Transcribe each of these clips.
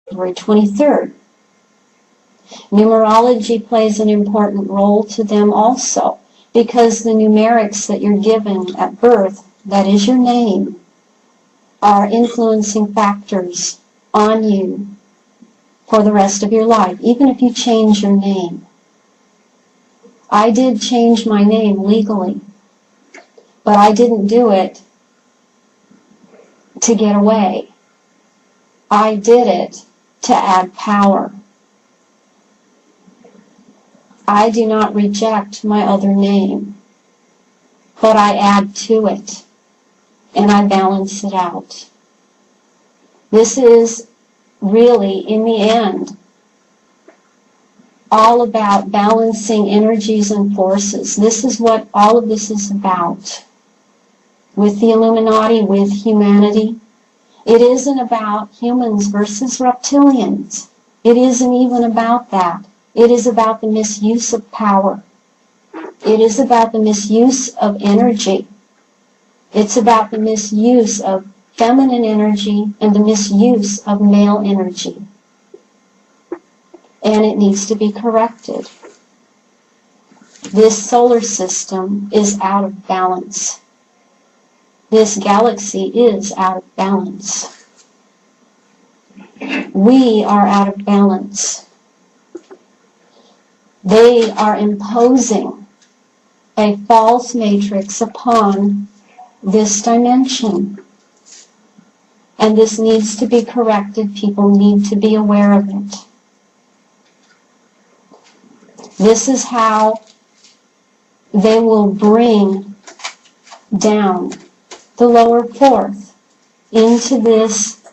February 23rd. Numerology plays an important role to them also, because the numerics that you're given at birth, that is your name, are influencing factors on you for the rest of your life, even if you change your name. I did change my name legally, but I didn't do it to get away. I did it to add power. I do not reject my other name, but I add to it, and I balance it out. This is really, in the end, all about balancing energies and forces. This is what all of this is about. With the Illuminati, with humanity, it isn't about humans versus reptilians. It isn't even about that. It is about the misuse of power. It is about the misuse of energy. It's about the misuse of feminine energy and the misuse of male energy. And it needs to be corrected. This solar system is out of balance. This galaxy is out of balance. We are out of balance. They are imposing a false matrix upon this dimension. And this needs to be corrected. People need to be aware of it. This is how they will bring down the lower fourth into this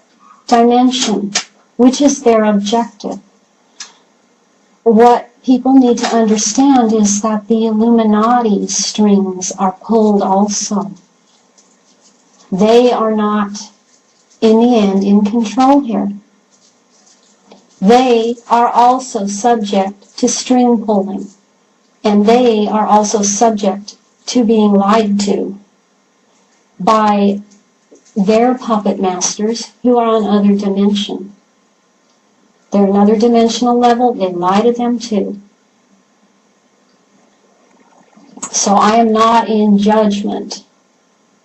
dimension, which is their objective. What people need to understand is that the Illuminati strings are pulled also. They are not, in the end, in control here. They are also subject to string pulling, and they are also subject to being lied to by their puppet masters who are on other dimension. They're another dimensional level, they lie to them too. So I am not in judgment.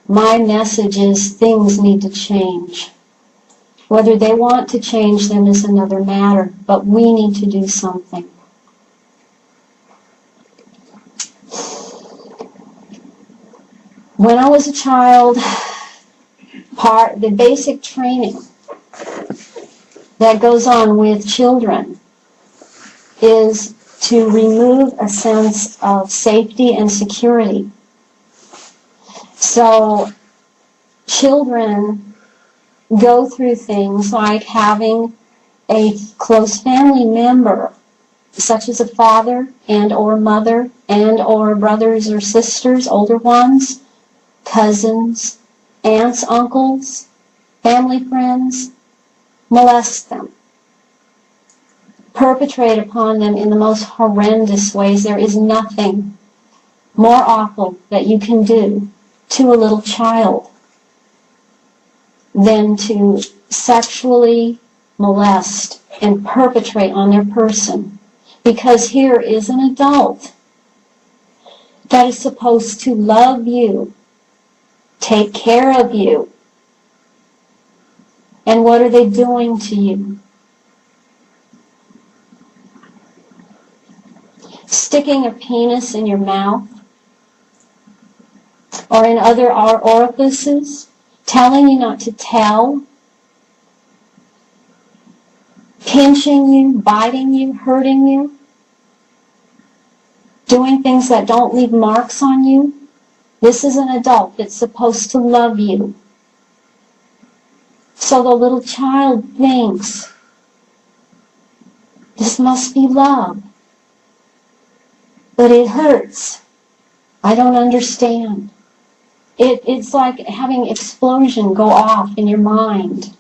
My message is things need to change. Whether they want to change them is another matter, but we need to do something. When I was a child, the basic training that goes on with children is to remove a sense of safety and security. So children go through things like having a close family member, such as a father and or mother and or brothers or sisters, older ones, cousins, aunts, uncles, family friends, molest them, perpetrate upon them in the most horrendous ways. There is nothing more awful that you can do to a little child than to sexually molest and perpetrate on their person. Because here is an adult that is supposed to love you, take care of you. And what are they doing to you? Sticking a penis in your mouth or in other orifices, telling you not to tell, pinching you, biting you, hurting you, doing things that don't leave marks on you. This is an adult that's supposed to love you. So the little child thinks, this must be love. But it hurts. I don't understand. It's like having explosion go off in your mind.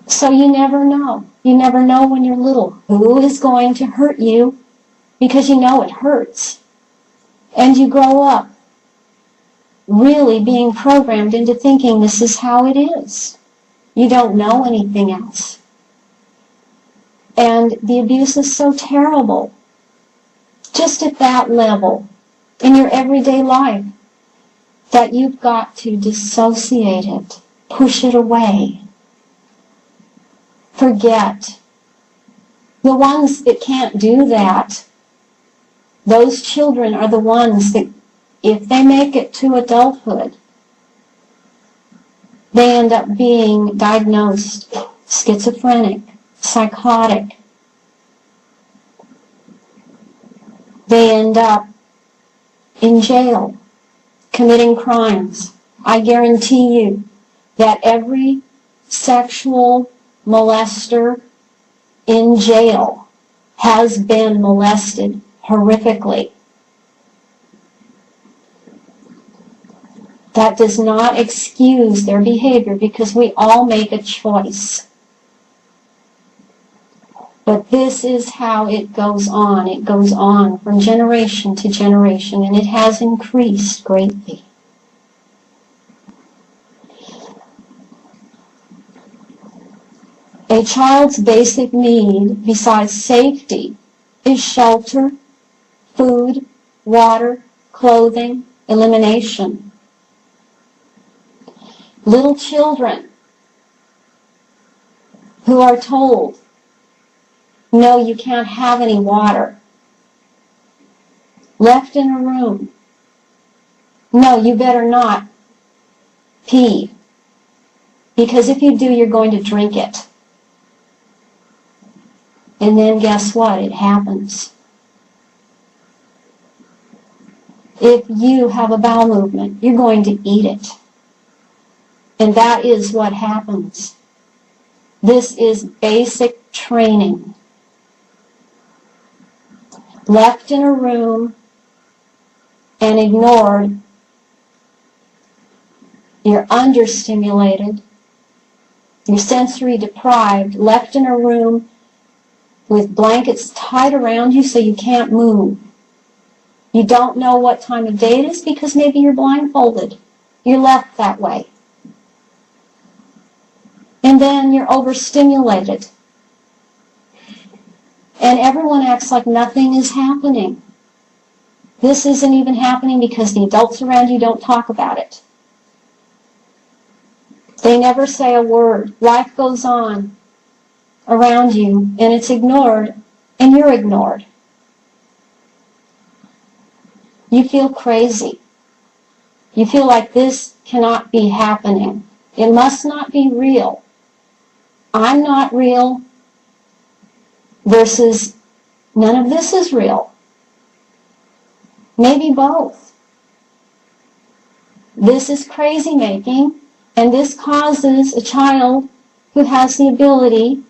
So you never know. You never know when you're little who is going to hurt you, because you know it hurts. And you grow up really being programmed into thinking this is how it is. You don't know anything else. And the abuse is so terrible, just at that level, in your everyday life, that you've got to dissociate it, push it away, forget. The ones that can't do that, those children are the ones that, if they make it to adulthood, they end up being diagnosed schizophrenic, psychotic. They end up in jail, committing crimes. I guarantee you that every sexual molester in jail has been molested horrifically. That does not excuse their behavior, because we all make a choice. But this is how it goes on. It goes on from generation to generation, and it has increased greatly. A child's basic need, besides safety, is shelter, food, water, clothing, elimination. Little children who are told, no, you can't have any water, left in a room, no, you better not pee, because if you do, you're going to drink it. And then guess what? It happens. If you have a bowel movement, you're going to eat it. And that is what happens. This is basic training. Left in a room and ignored, you're understimulated, you're sensory deprived, left in a room with blankets tied around you so you can't move. You don't know what time of day it is because maybe you're blindfolded. You're left that way. And then you're overstimulated. And everyone acts like nothing is happening. This isn't even happening because the adults around you don't talk about it. They never say a word. Life goes on around you, and it's ignored, and you're ignored. You feel crazy. You feel like this cannot be happening. It must not be real. I'm not real versus none of this is real. Maybe both. This is crazy making, and this causes a child who has the ability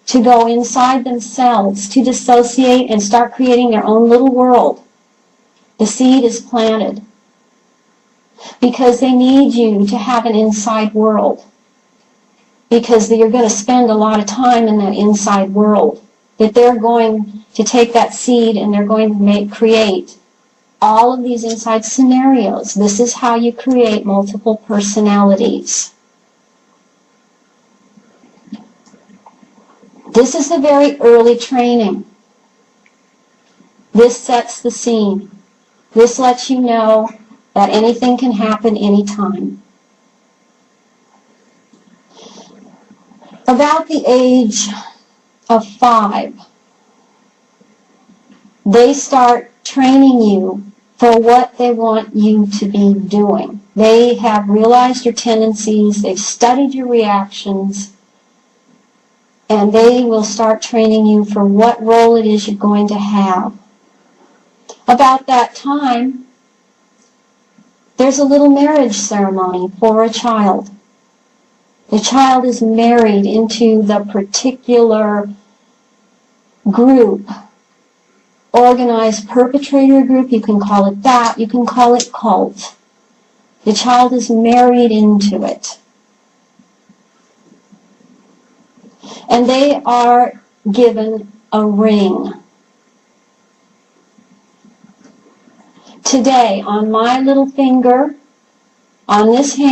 to go inside themselves, to dissociate and start creating their own little world. The seed is planted because they need you to have an inside world, because you're going to spend a lot of time in that inside world, that they're going to take that seed and they're going to create all of these inside scenarios. This is how you create multiple personalities. This is the very early training. This sets the scene. This lets you know that anything can happen anytime. About the age of 5, they start training you for what they want you to be doing. They have realized your tendencies, they've studied your reactions, and they will start training you for what role it is you're going to have. About that time, there's a little marriage ceremony for a child. The child is married into the particular group, organized perpetrator group, you can call it that, you can call it cult. The child is married into it. And they are given a ring. Today, on my little finger, On this hand,